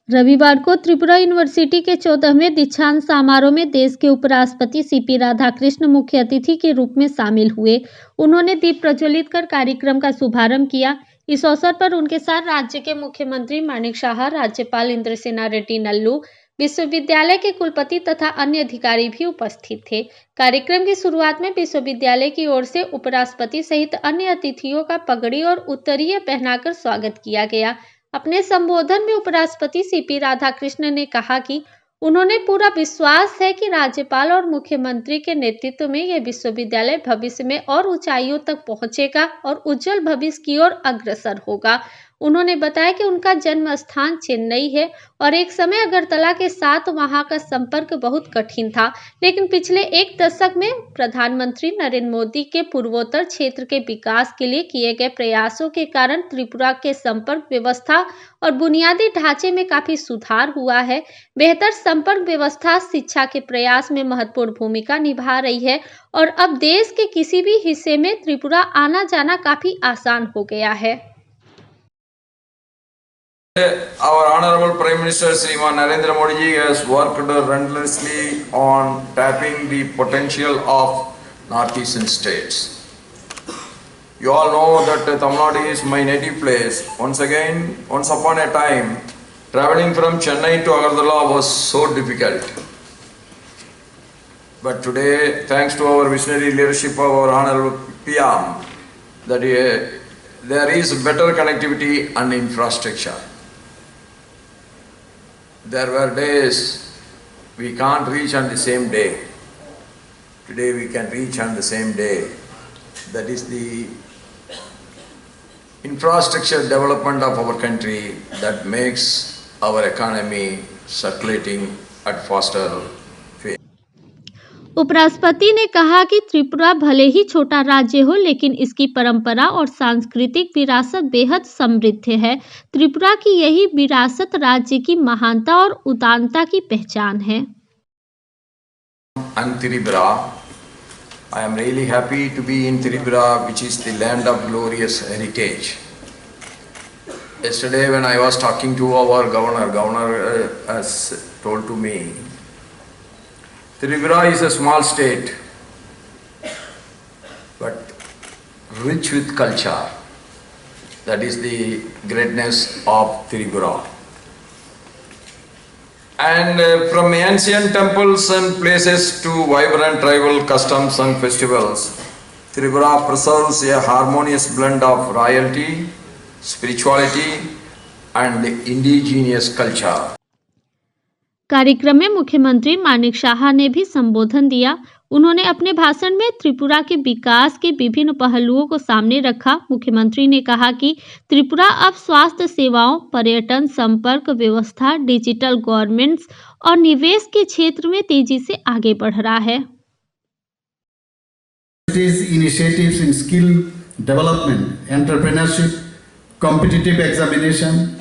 रविवार को त्रिपुरा यूनिवर्सिटी के 14वें दीक्षांत समारोह में देश के उपराष्ट्रपति सीपी राधाकृष्णन मुख्य अतिथि के रूप में शामिल हुए। उन्होंने दीप प्रज्वलित कर कार्यक्रम का शुभारंभ किया। इस अवसर पर उनके साथ राज्य के मुख्यमंत्री मानिक शाह, राज्यपाल इंद्रसेना रेड्डी नल्लू, विश्वविद्यालय के कुलपति तथा अन्य अधिकारी भी उपस्थित थे। कार्यक्रम की शुरुआत में विश्वविद्यालय की ओर से उपराष्ट्रपति सहित अन्य अतिथियों का पगड़ी और उत्तरीय पहनाकर स्वागत किया गया। अपने संबोधन में उपराष्ट्रपति सीपी राधाकृष्णन ने कहा कि उन्होंने पूरा विश्वास है कि राज्यपाल और मुख्यमंत्री के नेतृत्व में यह विश्वविद्यालय भविष्य में और ऊंचाइयों तक पहुंचेगा और उज्जवल भविष्य की ओर अग्रसर होगा। उन्होंने बताया कि उनका जन्म स्थान चेन्नई है और एक समय अगरतला के साथ वहां का संपर्क बहुत कठिन था, लेकिन पिछले एक दशक में प्रधानमंत्री नरेंद्र मोदी के पूर्वोत्तर क्षेत्र के विकास के लिए किए गए प्रयासों के कारण त्रिपुरा के संपर्क व्यवस्था और बुनियादी ढांचे में काफी सुधार हुआ है। बेहतर संपर्क व्यवस्था शिक्षा के प्रयास में महत्वपूर्ण भूमिका निभा रही है और अब देश के किसी भी हिस्से में त्रिपुरा आना जाना काफी आसान हो गया है। Our Honorable Prime Minister Sriman Narendra Modi ji has worked relentlessly on tapping the potential of northeastern states. You all know that Tamil Nadu is my native place. Once upon a time, traveling from Chennai to Agartala was so difficult. But today, thanks to our visionary leadership of our Honorable PM, that there is better connectivity and infrastructure. There were days we can't reach on the same day. Today we can reach on the same day. That is the infrastructure development of our country that makes our economy circulating at faster pace. उपराष्ट्रपति ने कहा कि त्रिपुरा भले ही छोटा राज्य हो, लेकिन इसकी परंपरा और सांस्कृतिक विरासत बेहद समृद्ध है। त्रिपुरा की यही विरासत राज्य की महानता और उदारता की पहचान है। And Tripura, I am really happy to be in Tripura, which is the land of glorious heritage. Yesterday when I was talking to our governor has told to me, Tripura is a small state, but rich with culture. That is the greatness of Tripura. And from ancient temples and places to vibrant tribal customs and festivals, Tripura preserves a harmonious blend of royalty, spirituality and indigenous culture. कार्यक्रम में मुख्यमंत्री मानिक शाह ने भी संबोधन दिया। उन्होंने अपने भाषण में त्रिपुरा के विकास के विभिन्न पहलुओं को सामने रखा। मुख्यमंत्री ने कहा कि त्रिपुरा अब स्वास्थ्य सेवाओं, पर्यटन, संपर्क व्यवस्था, डिजिटल गवर्नेंस और निवेश के क्षेत्र में तेजी से आगे बढ़ रहा है। Initiatives in skill development, entrepreneurship, competitive examination,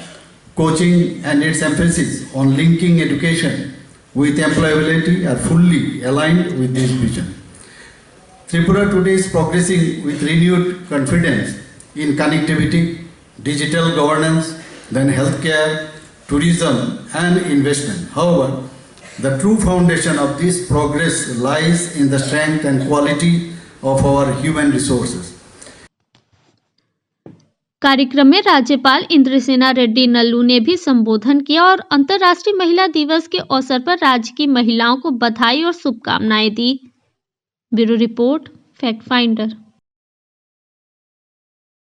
coaching and its emphasis on linking education with employability are fully aligned with this vision. Tripura today is progressing with renewed confidence in connectivity, digital governance, then healthcare, tourism and investment. However, the true foundation of this progress lies in the strength and quality of our human resources. कार्यक्रम में राज्यपाल इंद्रसेना रेड्डी नल्लू ने भी संबोधन किया और अंतर्राष्ट्रीय महिला दिवस के अवसर पर राज्य की महिलाओं को बधाई और शुभकामनाएं दी। Bureau report, fact finder.